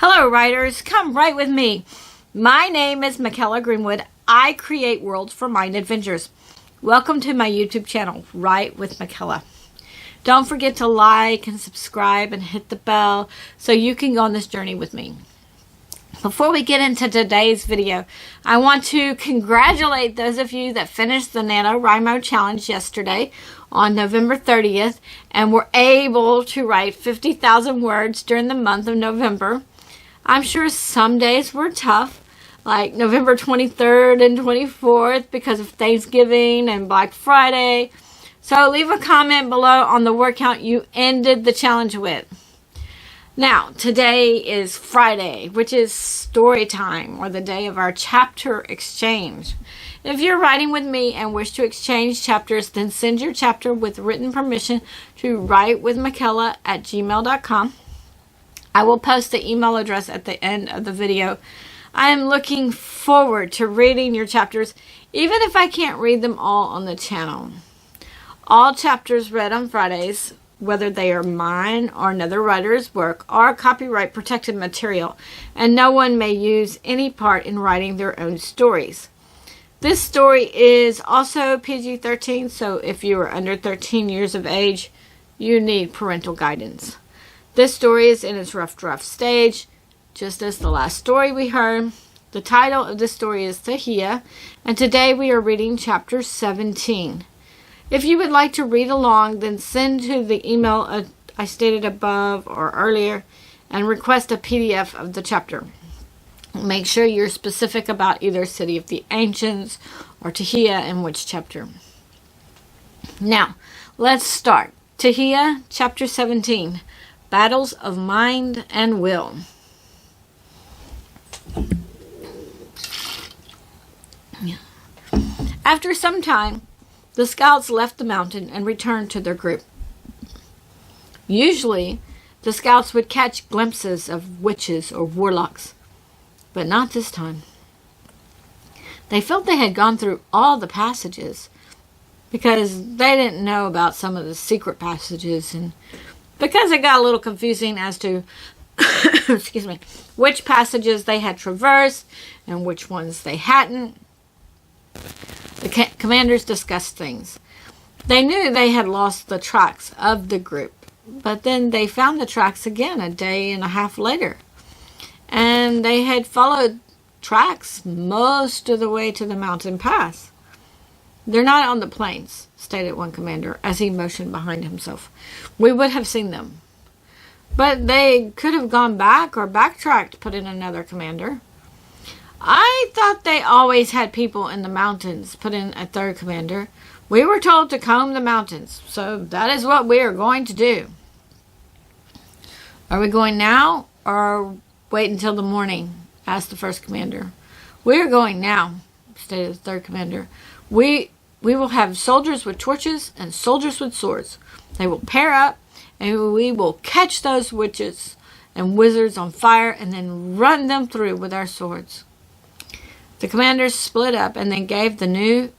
Hello writers, come write with me. My name is Mykela Greenwood. I create worlds for mind adventures. Welcome to my YouTube channel, Write with Mykela. Don't forget to like and subscribe and hit the bell so you can go on this journey with me. Before we get into today's video, I want to congratulate those of you that finished the Nano Wrimo challenge yesterday on November 30th and were able to write 50,000 words during the month of November. I'm sure some days were tough, like November 23rd and 24th because of Thanksgiving and Black Friday. So leave a comment below on the word count you ended the challenge with. Now, today is Friday, which is story time, or the day of our chapter exchange. If you're writing with me and wish to exchange chapters, then send your chapter with written permission to WritewithMykela@gmail.com. I will post the email address at the end of the video. I am looking forward to reading your chapters, even if I can't read them all on the channel. All chapters read on Fridays, whether they are mine or another writer's work, are copyright protected material, and no one may use any part in writing their own stories. This story is also PG-13, so if you are under 13 years of age, you need parental guidance. This story is in its rough draft stage, just as the last story we heard. The title of this story is Tajiia, and today we are reading chapter 17. If you would like to read along, then send to the email I stated above or earlier and request a PDF of the chapter. Make sure you're specific about either City of the Ancients or Tajiia and which chapter. Now, let's start. Tajiia, chapter 17. Battles of Mind and Will. After some time, the scouts left the mountain and returned to their group. Usually, the scouts would catch glimpses of witches or warlocks, but not this time. They felt they had gone through all the passages because they didn't know about some of the secret passages, and because it got a little confusing as to excuse me, which passages they had traversed and which ones they hadn't. The commanders discussed things. They knew they had lost the tracks of the group, but then they found the tracks again a day and a half later. And they had followed tracks most of the way to the mountain pass. "They're not on the plains," stated one commander as he motioned behind himself. "We would have seen them." "But they could have gone back or backtracked," put in another commander. "I thought they always had people in the mountains," put in a third commander. "We were told to comb the mountains, so that is what we are going to do." "Are we going now or wait until the morning?" asked the first commander. "We are going now," stated the third commander. We will have soldiers with torches and soldiers with swords. They will pair up, and we will catch those witches and wizards on fire and then run them through with our swords." The commanders split up and then gave the news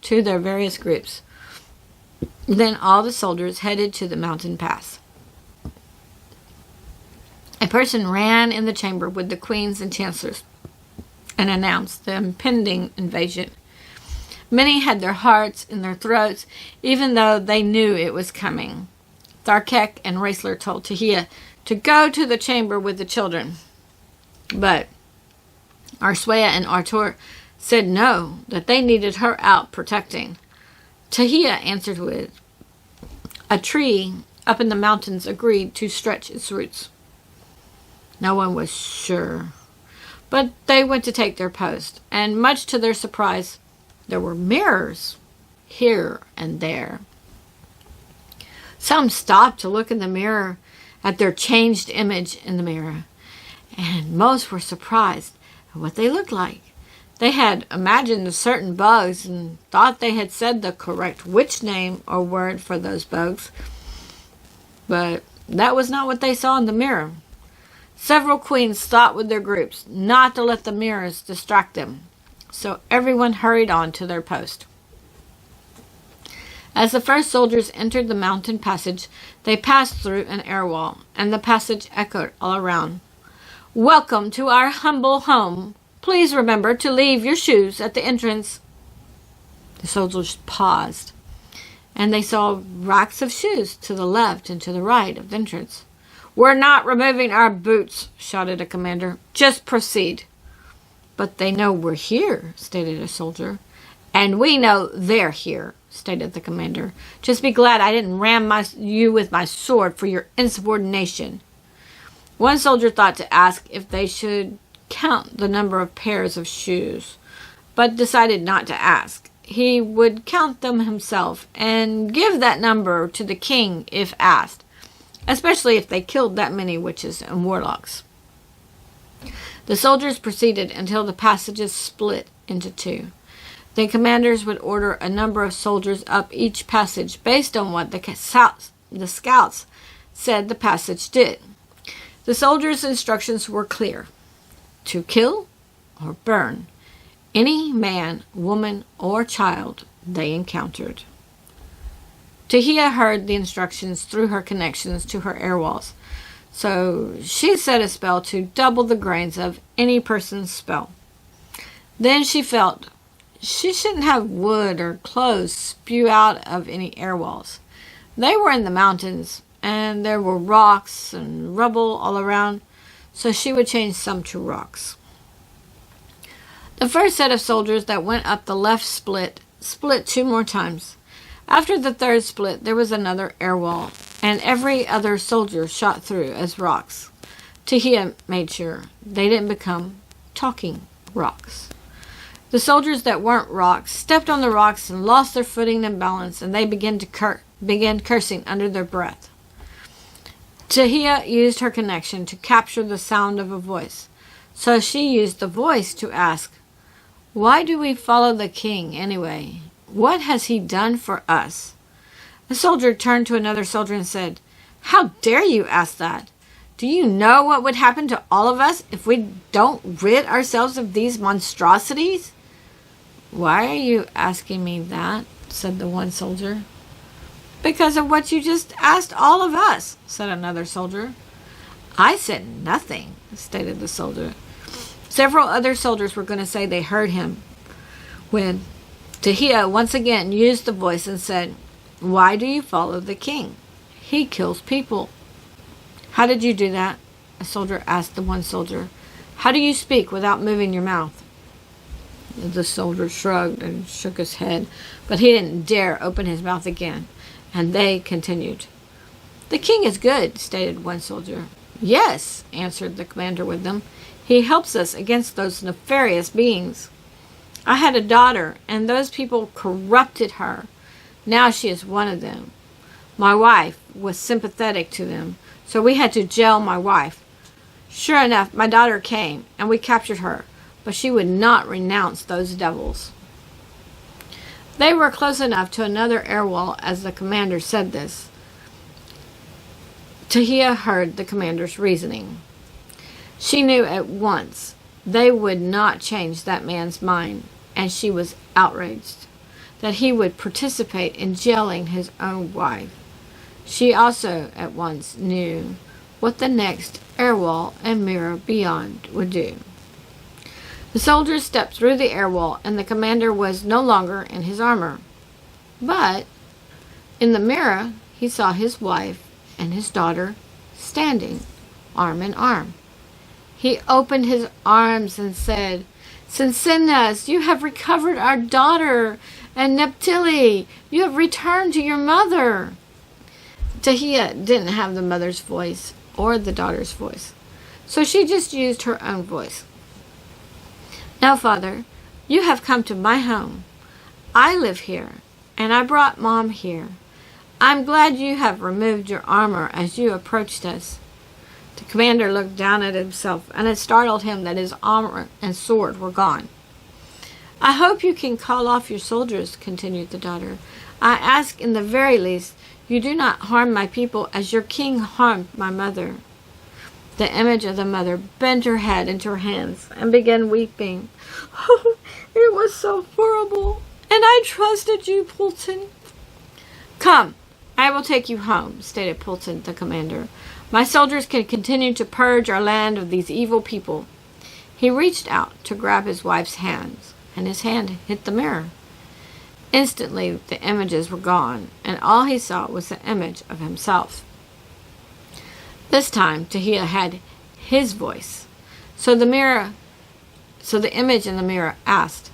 to their various groups. Then all the soldiers headed to the mountain pass. A person ran in the chamber with the queens and chancellors and announced the impending invasion. Many had their hearts in their throats, even though they knew it was coming. Tharkek and Raisler told Tajiia to go to the chamber with the children. But Arswaya and Artur said no, that they needed her out protecting. Tajiia answered with, "A tree up in the mountains agreed to stretch its roots." No one was sure, but they went to take their post, and much to their surprise, there were mirrors here and there. Some stopped to look in the mirror at their changed image in the mirror, and most were surprised at what they looked like. They had imagined certain bugs and thought they had said the correct witch name or word for those bugs, but that was not what they saw in the mirror. Several queens thought with their groups not to let the mirrors distract them, so everyone hurried on to their post. As the first soldiers entered the mountain passage, they passed through an air wall, and the passage echoed all around. "Welcome to our humble home. Please remember to leave your shoes at the entrance." The soldiers paused, and they saw racks of shoes to the left and to the right of the entrance. "We're not removing our boots," shouted a commander. "Just proceed." "But they know we're here," stated a soldier. "And we know they're here," stated the commander. "Just be glad I didn't ram you with my sword for your insubordination." One soldier thought to ask if they should count the number of pairs of shoes, but decided not to ask. He would count them himself and give that number to the king if asked, especially if they killed that many witches and warlocks. The soldiers proceeded until the passages split into two. The commanders would order a number of soldiers up each passage based on what the scouts said the passage did. The soldiers' instructions were clear: to kill or burn any man, woman, or child they encountered. Tajiia heard the instructions through her connections to her air walls, so she set a spell to double the grains of any person's spell. Then she felt she shouldn't have wood or clothes spew out of any air walls. They were in the mountains, and there were rocks and rubble all around, so she would change some to rocks. The first set of soldiers that went up the left split 2 more times. After the third split, there was another air wall, and every other soldier shot through as rocks. Tajiia made sure they didn't become talking rocks. The soldiers that weren't rocks stepped on the rocks and lost their footing and balance, and they began cursing under their breath. Tajiia used her connection to capture the sound of a voice, so she used the voice to ask, "Why do we follow the king anyway? What has he done for us?" A soldier turned to another soldier and said, "How dare you ask that? Do you know what would happen to all of us if we don't rid ourselves of these monstrosities?" "Why are you asking me that?" said the one soldier. "Because of what you just asked all of us," said another soldier. "I said nothing," stated the soldier. Several other soldiers were going to say they heard him when Tajiia once again used the voice and said, "Why do you follow the king? He kills people." "How did you do that?" a soldier asked the one soldier. "How do you speak without moving your mouth?" The soldier shrugged and shook his head, but he didn't dare open his mouth again, and they continued. "The king is good," stated one soldier. "Yes," answered the commander with them. "He helps us against those nefarious beings. I had a daughter, and those people corrupted her. Now she is one of them. My wife was sympathetic to them, so we had to jail my wife. Sure enough, my daughter came, and we captured her, but she would not renounce those devils." They were close enough to another air wall as the commander said this. Tajiia heard the commander's reasoning. She knew at once they would not change that man's mind, and she was outraged that he would participate in jailing his own wife. She also at once knew what the next air wall and mirror beyond would do. The soldiers stepped through the air wall, and the commander was no longer in his armor. But in the mirror, he saw his wife and his daughter standing arm in arm. He opened his arms and said, "Cincinnas, you have recovered our daughter, and Neptili, you have returned to your mother." Tajiia didn't have the mother's voice or the daughter's voice, so she just used her own voice. "Now, Father, you have come to my home. I live here, and I brought Mom here. I'm glad you have removed your armor as you approached us." The commander looked down at himself, and it startled him that his armor and sword were gone. "I hope you can call off your soldiers," continued the daughter. "I ask in the very least you do not harm my people as your king harmed my mother." The image of the mother bent her head into her hands and began weeping. "Oh, it was so horrible, and I trusted you, Pulton. Come, I will take you home, stated Pulton, the commander. My soldiers can continue to purge our land of these evil people. He reached out to grab his wife's hands, and his hand hit the mirror. Instantly, the images were gone, and all he saw was the image of himself. This time, Tajiia had his voice. So the image in the mirror asked,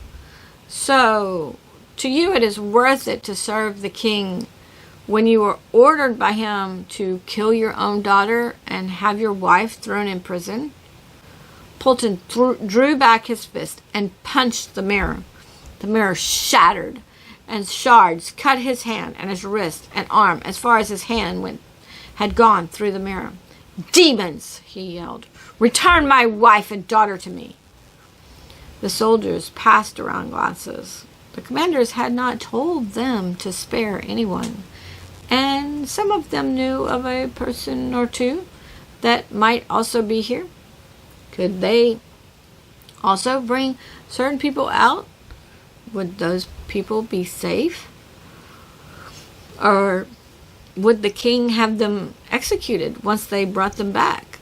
"So, to you it is worth it to serve the king when you were ordered by him to kill your own daughter and have your wife thrown in prison?" Pulton drew back his fist and punched the mirror. The mirror shattered, and shards cut his hand and his wrist and arm as far as his hand had gone through the mirror. "Demons!" he yelled. "Return my wife and daughter to me!" The soldiers passed around glasses. The commanders had not told them to spare anyone, and some of them knew of a person or two that might also be here. Could they also bring certain people out? Would those people be safe? Or would the king have them executed once they brought them back?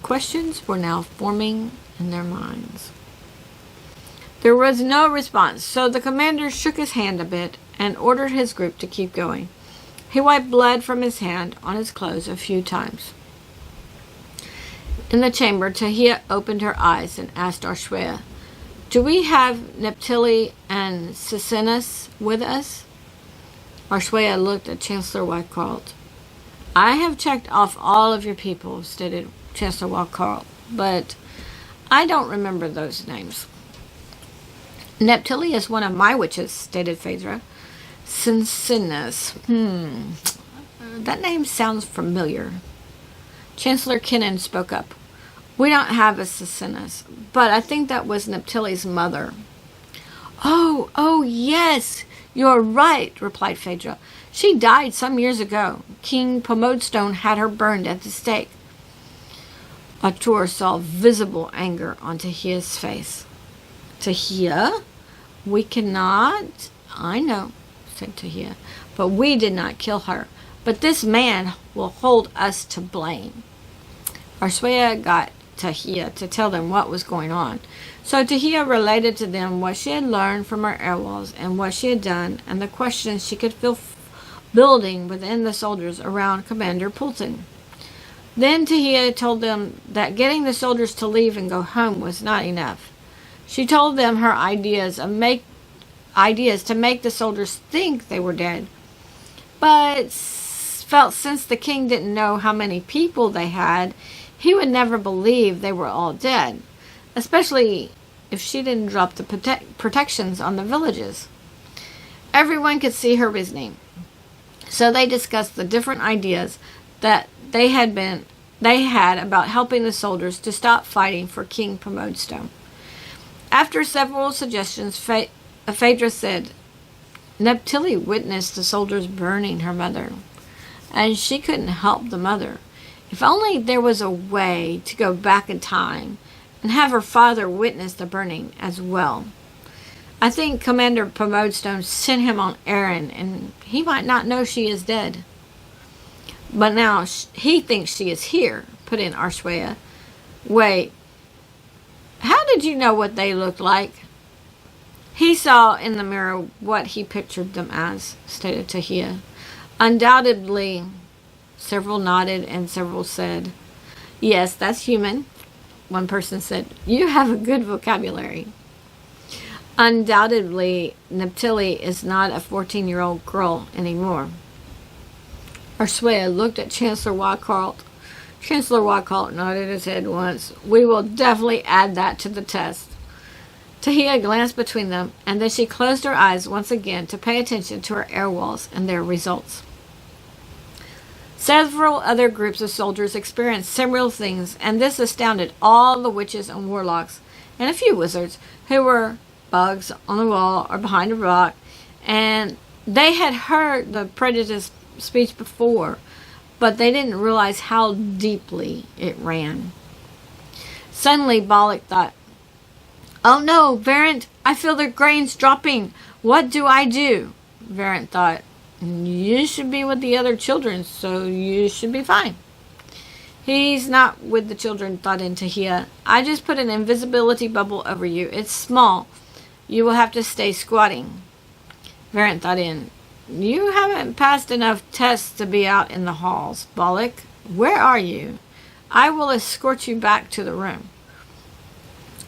Questions were now forming in their minds. There was no response, so the commander shook his hand a bit and ordered his group to keep going. He wiped blood from his hand on his clothes a few times. In the chamber, Tajiia opened her eyes and asked Arswea, "Do we have Neptili and Sisinus with us?" Arswea looked at Chancellor Wyckolt. "I have checked off all of your people," stated Chancellor Wyckolt, "but I don't remember those names." "Neptili is one of my witches," stated Phaedra. "Sisinus. That name sounds familiar." Chancellor Kinnan spoke up. "We don't have a Sisinus, but I think that was Neptili's mother." Oh, yes, you're right," replied Phaedra. "She died some years ago. King Pomodestone had her burned at the stake." Artur saw visible anger on Tajia's face. "Tajiia? We cannot—" "I know," said Tajiia, "but we did not kill her. But this man will hold us to blame." Arswea got Tajiia to tell them what was going on. So Tajiia related to them what she had learned from her airwalls and what she had done and the questions she could feel building within the soldiers around Commander Pulton. Then Tajiia told them that getting the soldiers to leave and go home was not enough. She told them her ideas to make the soldiers think they were dead, but felt since the king didn't know how many people they had, he would never believe they were all dead, especially if she didn't drop the protections on the villages. Everyone could see her reasoning, so they discussed the different ideas that they had about helping the soldiers to stop fighting for King Pomodestone. After several suggestions, Phaedra said, "Neptili witnessed the soldiers burning her mother, and she couldn't help the mother. If only there was a way to go back in time and have her father witness the burning as well. I think Commander Pomodestone sent him on errand, and he might not know she is dead." "But now he thinks she is here," put in Arswea. "Wait, how did you know what they looked like?" "He saw in the mirror what he pictured them as," stated Tajiia. "Undoubtedly," several nodded and several said, "Yes, that's human." One person said, "You have a good vocabulary." "Undoubtedly, Neptili is not a 14-year-old girl anymore." Arswea looked at Chancellor Wyckolt. Chancellor Wyckolt nodded his head once. "We will definitely add that to the test." Tajiia glanced between them, and then she closed her eyes once again to pay attention to her air walls and their results. Several other groups of soldiers experienced similar things, and this astounded all the witches and warlocks, and a few wizards, who were bugs on the wall or behind a rock, and they had heard the prejudiced speech before, but they didn't realize how deeply it ran. Suddenly, Bollock thought, "Oh no, Varant, I feel the grains dropping. What do I do?" Varant thought, You should be with the other children, so you should be fine. He's not with the children, thought in Tajiia. I just put an invisibility bubble over you. It's small. You will have to stay squatting. Varant thought in. You haven't passed enough tests to be out in the halls, Bollock. Where are you? I will escort you back to the room.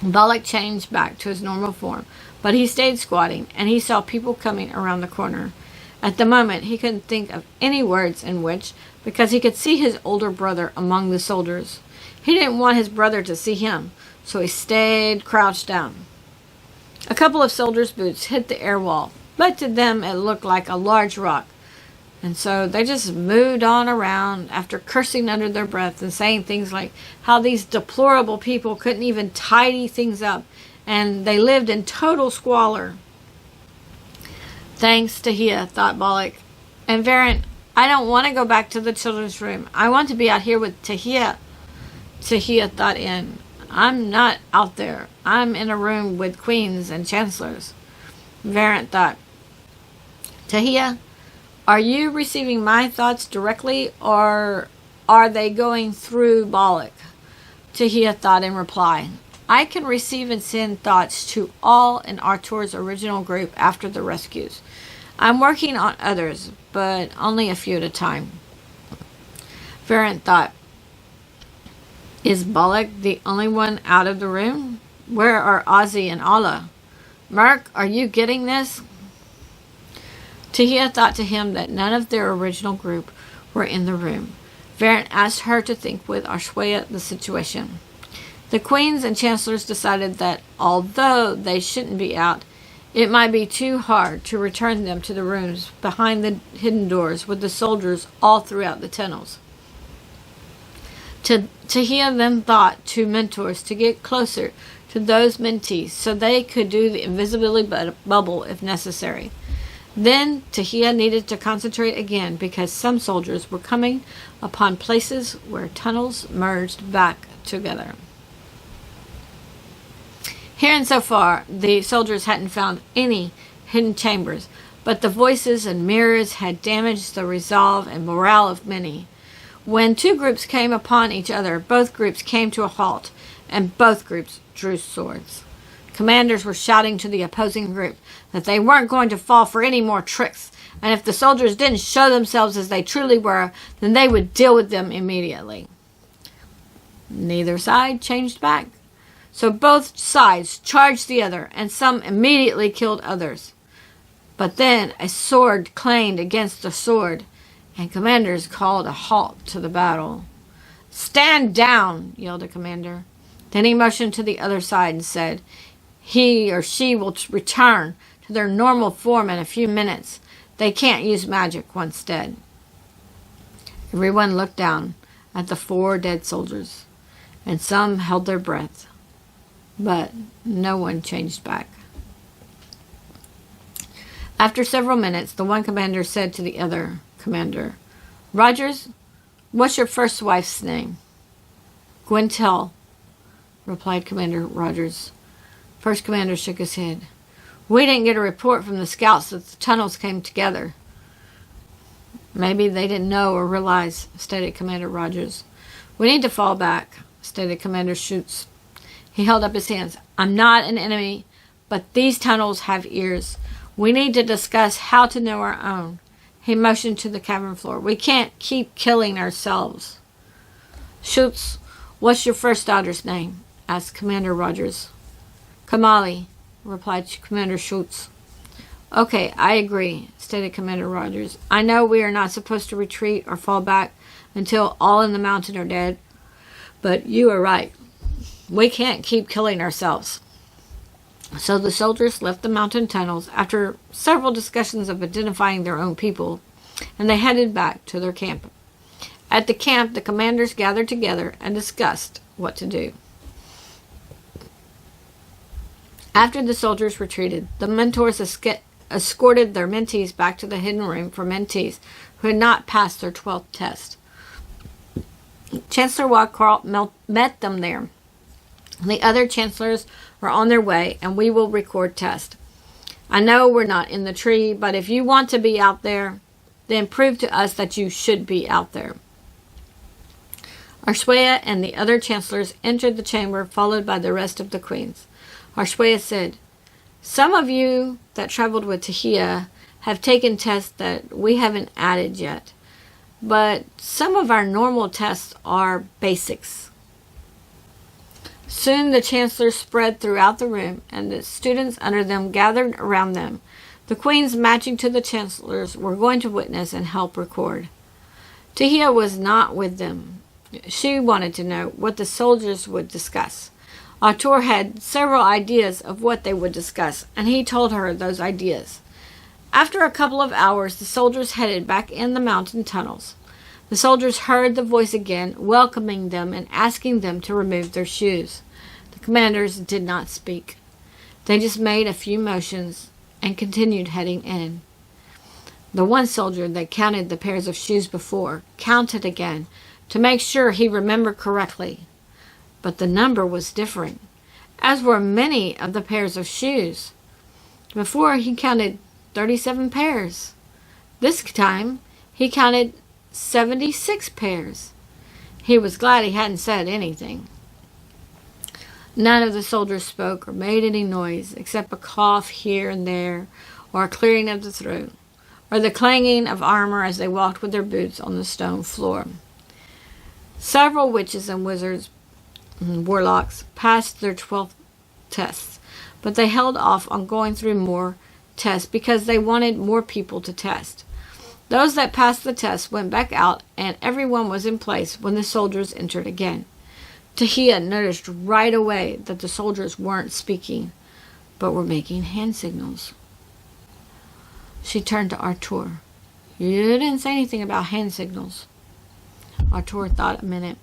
Bollock changed back to his normal form, but he stayed squatting, and he saw people coming around the corner. At the moment, he couldn't think of any words in which, because he could see his older brother among the soldiers. He didn't want his brother to see him, so he stayed crouched down. A couple of soldiers' boots hit the air wall, but to them it looked like a large rock, and so they just moved on around after cursing under their breath and saying things like how these deplorable people couldn't even tidy things up, and they lived in total squalor. Thanks, Tajiia, thought Bollock. And Varant, I don't want to go back to the children's room. I want to be out here with Tajiia. Tajiia thought in. I'm not out there. I'm in a room with queens and chancellors. Varant thought. Tajiia, are you receiving my thoughts directly, or are they going through Bollock? Tajiia thought in reply. I can receive and send thoughts to all in Artur's original group after the rescues. I'm working on others, but only a few at a time. Varant thought, is Bollock the only one out of the room? Where are Ozzy and Allah? Merc, are you getting this? Tajiia thought to him that none of their original group were in the room. Varant asked her to think with Arshwaya the situation. The queens and chancellors decided that, although they shouldn't be out, it might be too hard to return them to the rooms behind the hidden doors with the soldiers all throughout the tunnels. Tajiia then thought to mentors to get closer to those mentees so they could do the invisibility bubble if necessary. Then Tajiia needed to concentrate again because some soldiers were coming upon places where tunnels merged back together. Here and so far, the soldiers hadn't found any hidden chambers, but the voices and mirrors had damaged the resolve and morale of many. When two groups came upon each other, both groups came to a halt, and both groups drew swords. Commanders were shouting to the opposing group that they weren't going to fall for any more tricks, and if the soldiers didn't show themselves as they truly were, then they would deal with them immediately. Neither side changed back. So both sides charged the other, and some immediately killed others. But then a sword clanged against a sword, and commanders called a halt to the battle. Stand down, yelled a commander. Then he motioned to the other side and said, he or she will return to their normal form in a few minutes. They can't use magic once dead. Everyone looked down at the 4 dead soldiers, and some held their breath. But no one changed back. After several minutes, the one commander said to the other commander, Rogers, what's your first wife's name? Gwyntel, replied Commander Rogers. First commander shook his head. We didn't get a report from the scouts that the tunnels came together. Maybe they didn't know or realize, stated Commander Rogers. We need to fall back, stated Commander Schutz. He held up his hands. I'm not an enemy, but these tunnels have ears. We need to discuss how to know our own. He motioned to the cavern floor. We can't keep killing ourselves. Schutz, what's your first daughter's name? Asked Commander Rogers. Kamali, replied Commander Schutz. Okay, I agree, stated Commander Rogers. I know we are not supposed to retreat or fall back until all in the mountain are dead, but you are right. We can't keep killing ourselves. So the soldiers left the mountain tunnels after several discussions of identifying their own people, and they headed back to their camp. At the camp, the commanders gathered together and discussed what to do. After the soldiers retreated, the mentors escorted their mentees back to the hidden room for mentees who had not passed their 12th test. Chancellor Wildcarl met them there. The other chancellors are on their way, and we will record test. I know we're not in the tree, but if you want to be out there, then prove to us that you should be out there. Arshwaya and the other chancellors entered the chamber, followed by the rest of the queens. Arshwaya said, "Some of you that traveled with Tajiia have taken tests that we haven't added yet, but some of our normal tests are basics." Soon the chancellors spread throughout the room, and the students under them gathered around them. The queens, matching to the chancellors, were going to witness and help record. Tajiia was not with them. She wanted to know what the soldiers would discuss. Artur had several ideas of what they would discuss, and he told her those ideas. After a couple of hours, the soldiers headed back in the mountain tunnels. The soldiers heard the voice again, welcoming them and asking them to remove their shoes. The commanders did not speak. They just made a few motions and continued heading in. The one soldier that counted the pairs of shoes before counted again to make sure he remembered correctly. But the number was different, as were many of the pairs of shoes. Before, he counted 37 pairs. This time, he counted 76 pairs. He was glad he hadn't said anything. None of the soldiers spoke or made any noise, except a cough here and there, or a clearing of the throat, or the clanging of armor as they walked with their boots on the stone floor. Several witches and wizards and warlocks passed their 12 tests, but they held off on going through more tests because they wanted more people to test. Those that passed the test went back out, and everyone was in place when the soldiers entered again. Tajiia noticed right away that the soldiers weren't speaking, but were making hand signals. She turned to Artur. "You didn't say anything about hand signals." Artur thought a minute.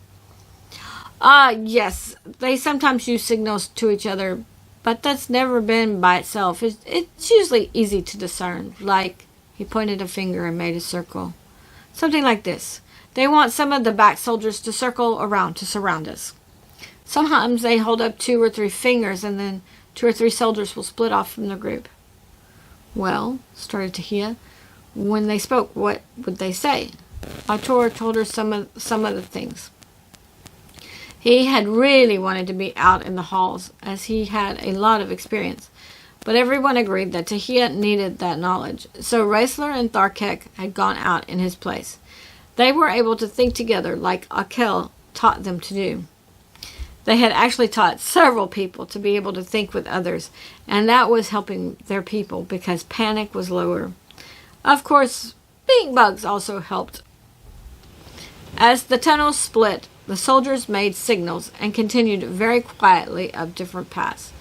Yes, they sometimes use signals to each other, but that's never been by itself. It's usually easy to discern, like," he pointed a finger and made a circle. "Something like this. They want some of the back soldiers to circle around to surround us. Sometimes they hold up 2 or 3 fingers, and then 2 or 3 soldiers will split off from the group." "Well," started Tajiia, "when they spoke, what would they say?" Artur told her some of the things. He had really wanted to be out in the halls, as he had a lot of experience, but everyone agreed that Tajiia needed that knowledge, so Raisler and Tharkek had gone out in his place. They were able to think together like Akel taught them to do. They had actually taught several people to be able to think with others, and that was helping their people because panic was lower. Of course, being bugs also helped. As the tunnels split, the soldiers made signals and continued very quietly up different paths.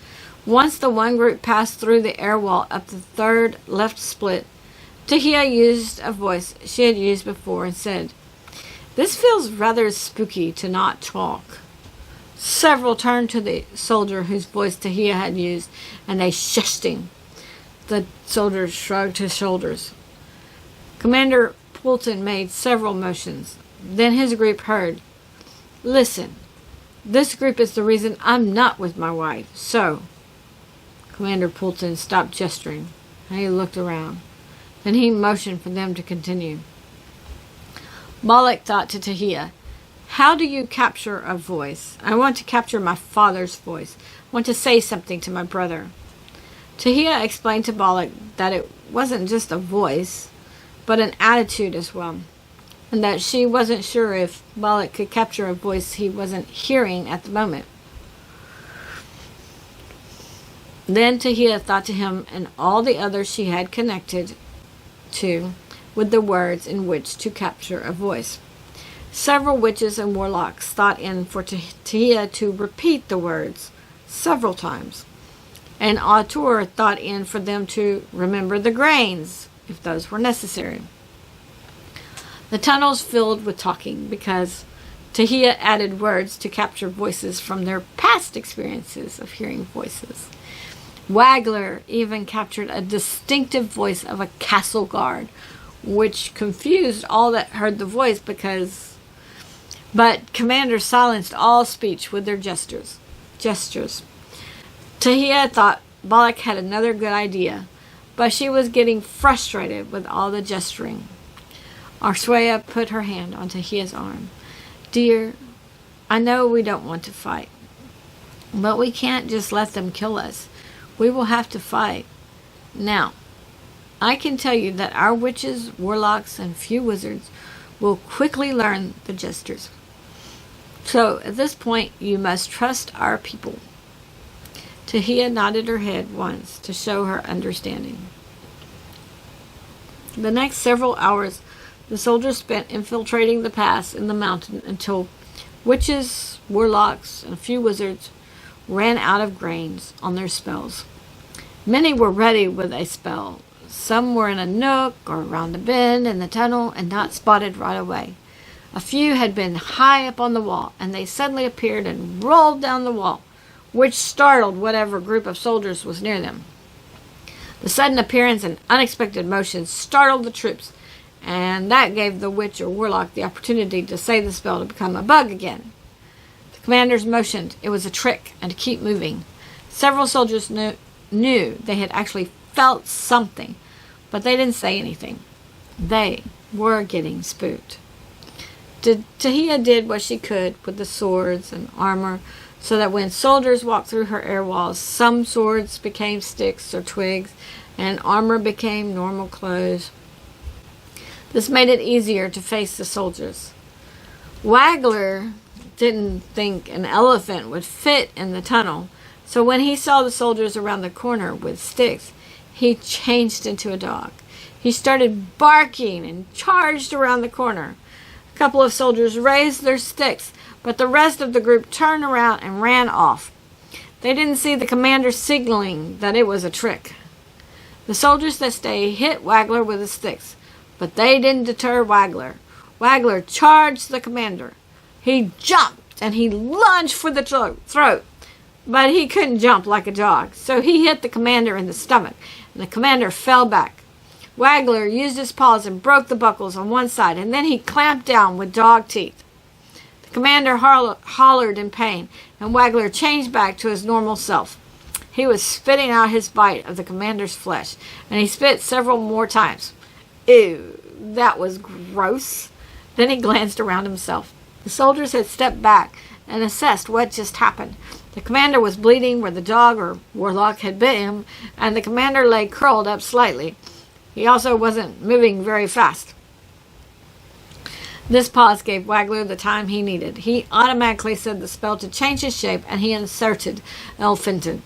Once the one group passed through the air wall up the third left split, Tajiia used a voice she had used before and said, "This feels rather spooky to not talk." Several turned to the soldier whose voice Tajiia had used, and they shushed him. The soldier shrugged his shoulders. Commander Poulton made several motions. Then his group heard, "Listen, this group is the reason I'm not with my wife, so..." Commander Poulton stopped gesturing, and he looked around. Then he motioned for them to continue. Balak thought to Tajiia, "How do you capture a voice? I want to capture my father's voice. I want to say something to my brother." Tajiia explained to Balak that it wasn't just a voice, but an attitude as well, and that she wasn't sure if Balak could capture a voice he wasn't hearing at the moment. Then Tajiia thought to him and all the others she had connected to with the words in which to capture a voice. Several witches and warlocks thought in for Tajiia to repeat the words several times, and Artur thought in for them to remember the grains, if those were necessary. The tunnels filled with talking because Tajiia added words to capture voices from their past experiences of hearing voices. Wagler even captured a distinctive voice of a castle guard, which confused all that heard the voice but Commander silenced all speech with their gestures. Tajiia thought Balak had another good idea, but she was getting frustrated with all the gesturing. Arswaya put her hand on Tajiia's arm. Dear, I know we don't want to fight, but we can't just let them kill us. We will have to fight. Now, I can tell you that our witches, warlocks, and few wizards will quickly learn the gestures. So, at this point, you must trust our people. Tajiia nodded her head once to show her understanding. The next several hours, the soldiers spent infiltrating the pass in the mountain until witches, warlocks, and a few wizards ran out of grains on their spells. Many were ready with a spell. Some were in a nook or around a bend in the tunnel and not spotted right away. A few had been high up on the wall, and they suddenly appeared and rolled down the wall, which startled whatever group of soldiers was near them. The sudden appearance and unexpected motion startled the troops, and that gave the witch or warlock the opportunity to say the spell to become a bug again. The commanders motioned it was a trick and to keep moving. Several soldiers knew they had actually felt something, but they didn't say anything. They were getting spooked. Tajiia did what she could with the swords and armor, so that when soldiers walked through her air walls, some swords became sticks or twigs, and armor became normal clothes. This made it easier to face the soldiers. Waggler didn't think an elephant would fit in the tunnel, so when he saw the soldiers around the corner with sticks, he changed into a dog. He started barking and charged around the corner. A couple of soldiers raised their sticks, but the rest of the group turned around and ran off. They didn't see the commander signaling that it was a trick. The soldiers that stayed hit Waggler with the sticks, but they didn't deter Waggler. Waggler charged the commander. He jumped and he lunged for the throat, but he couldn't jump like a dog, so he hit the commander in the stomach, and the commander fell back. Waggler used his paws and broke the buckles on one side, and then he clamped down with dog teeth. The commander hollered in pain, and Waggler changed back to his normal self. He was spitting out his bite of the commander's flesh, and he spit several more times. Ew, that was gross. Then he glanced around himself. The soldiers had stepped back and assessed what just happened. The commander was bleeding where the dog or warlock had bit him, and the commander lay curled up slightly. He also wasn't moving very fast. This pause gave Waggler the time he needed. He automatically said the spell to change his shape, and he inserted Elefantin.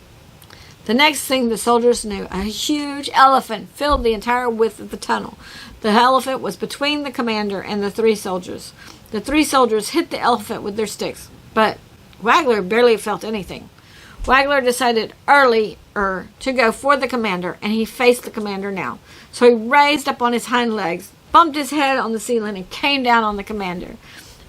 The next thing the soldiers knew, a huge elephant filled the entire width of the tunnel. The elephant was between the commander and the three soldiers. The three soldiers hit the elephant with their sticks, but Waggler barely felt anything. Waggler decided earlier to go for the commander, and he faced the commander now. So he raised up on his hind legs, bumped his head on the ceiling, and came down on the commander.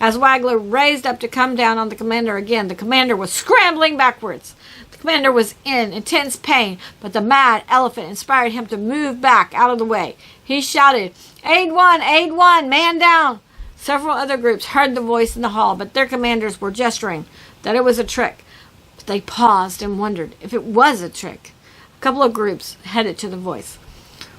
As Waggler raised up to come down on the commander again, the commander was scrambling backwards. The commander was in intense pain, but the mad elephant inspired him to move back out of the way. He shouted, "Aid one, man down!" Several other groups heard the voice in the hall, but their commanders were gesturing that it was a trick. But they paused and wondered if it was a trick. A couple of groups headed to the voice.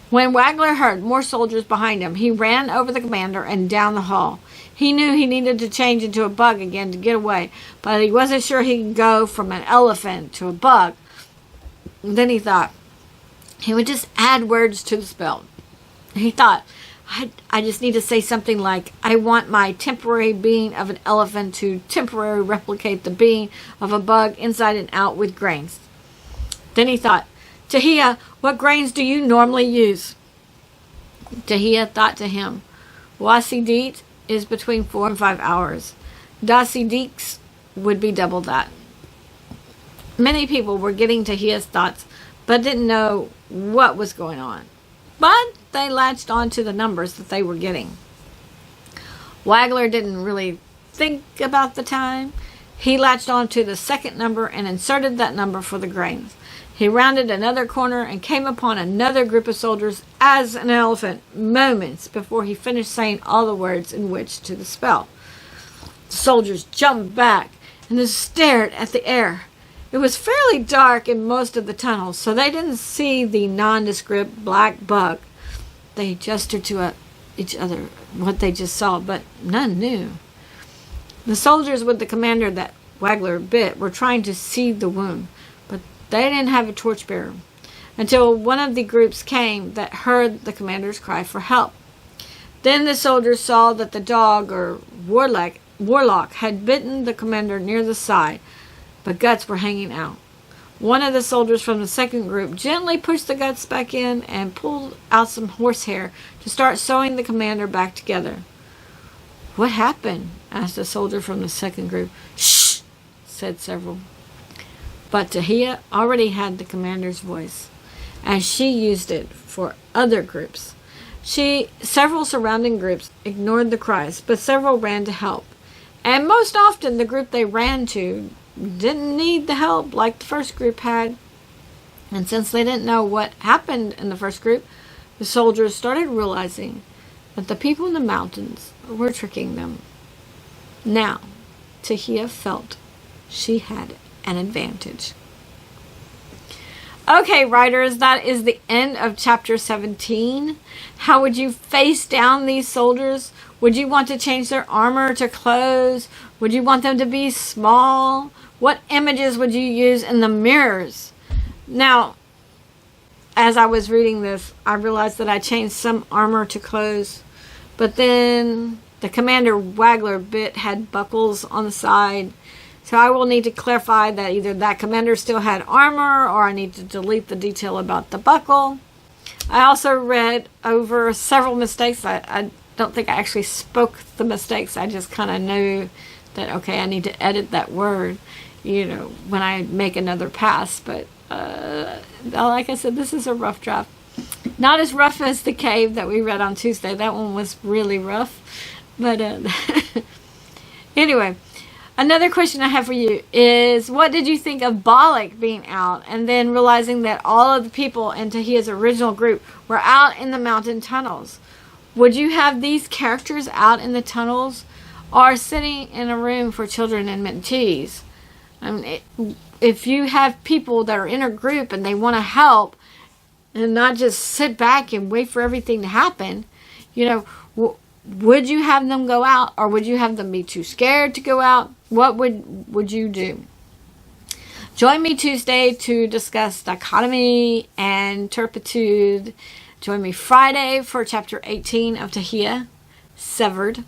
When Waggler heard more soldiers behind him, he ran over the commander and down the hall. He knew he needed to change into a bug again to get away, but he wasn't sure he could go from an elephant to a bug. Then he thought he would just add words to the spell. He thought, I just need to say something like, I want my temporary being of an elephant to temporarily replicate the being of a bug inside and out with grains. Then he thought, Tajiia, what grains do you normally use? Tajiia thought to him, Wasidit is between 4 and 5 hours. Dasidiks would be double that. Many people were getting Tajiia's thoughts, but didn't know what was going on. But they latched on to the numbers that they were getting. Waggler didn't really think about the time. He latched on to the second number and inserted that number for the grains. He rounded another corner and came upon another group of soldiers as an elephant moments before he finished saying all the words in which to the spell. The soldiers jumped back and then stared at the air. It was fairly dark in most of the tunnels, so they didn't see the nondescript black bug. They gestured to it. each other what they just saw, but none knew. The soldiers with the commander that Waggler bit were trying to see the wound, but they didn't have a torchbearer until one of the groups came that heard the commander's cry for help. Then the soldiers saw that the dog, or warlock, had bitten the commander near the side, but guts were hanging out. One of the soldiers from the second group gently pushed the guts back in and pulled out some horsehair to start sewing the commander back together. "What happened?" asked a soldier from the second group. "Shh," said several. But Tajiia already had the commander's voice, and she used it for other groups. Several surrounding groups ignored the cries, but several ran to help. And most often the group they ran to didn't need the help like the first group had. And since they didn't know what happened in the first group, the soldiers started realizing that the people in the mountains were tricking them. Now, Tajiia felt she had an advantage. Okay, writers, that is the end of chapter 17. How would you face down these soldiers? Would you want to change their armor to clothes? Would you want them to be small? What images would you use in the mirrors? Now, as I was reading this, I realized that I changed some armor to clothes, but then the Commander Waggler bit had buckles on the side. So I will need to clarify that either that commander still had armor, or I need to delete the detail about the buckle. I also read over several mistakes. I don't think I actually spoke the mistakes. I just kind of knew that, okay, I need to edit that word, when I make another pass. But like I said, this is a rough draft. Not as rough as the cave that we read on Tuesday. That one was really rough. But anyway. Another question I have for you is, what did you think of Bollock being out and then realizing that all of the people in Tajiia's original group were out in the mountain tunnels? Would you have these characters out in the tunnels or sitting in a room for children and mentees? I mean, if you have people that are in a group and they want to help and not just sit back and wait for everything to happen, would you have them go out, or would you have them be too scared to go out? What would you do? Join me Tuesday to discuss dichotomy and turpitude. Join me Friday for chapter 18 of Tajiia, Severed.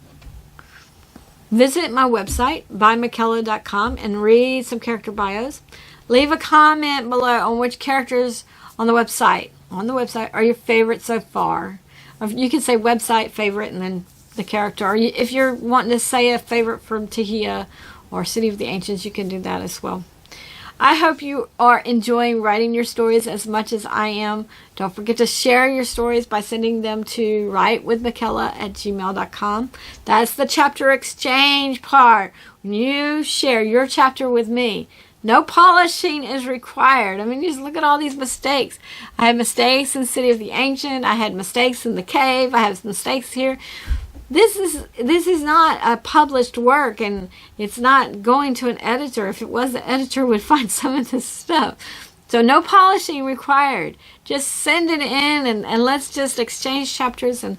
Visit my website, bymykela.com, and read some character bios. Leave a comment below on which characters on the website are your favorite so far. You can say website favorite and then the character. Or if you're wanting to say a favorite from Tajiia or City of the Ancients, you can do that as well. I hope you are enjoying writing your stories as much as I am. Don't forget to share your stories by sending them to WritewithMykela@gmail.com. That's the chapter exchange part. When you share your chapter with me, no polishing is required. I mean, just look at all these mistakes. I had mistakes in City of the Ancient. I had mistakes in the cave. I have mistakes here. This is not a published work, and it's not going to an editor. If it was, the editor would find some of this stuff. So no polishing required. Just send it in, and let's just exchange chapters and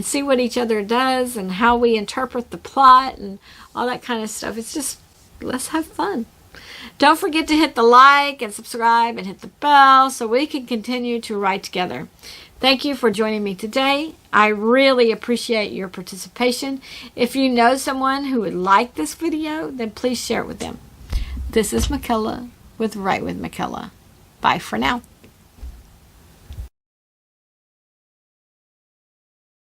see what each other does and how we interpret the plot and all that kind of stuff. It's just, let's have fun. Don't forget to hit the like and subscribe and hit the bell so we can continue to write together. Thank you for joining me today. I really appreciate your participation. If you know someone who would like this video, then please share it with them. This is Mykela with Write with Mykela. Bye for now.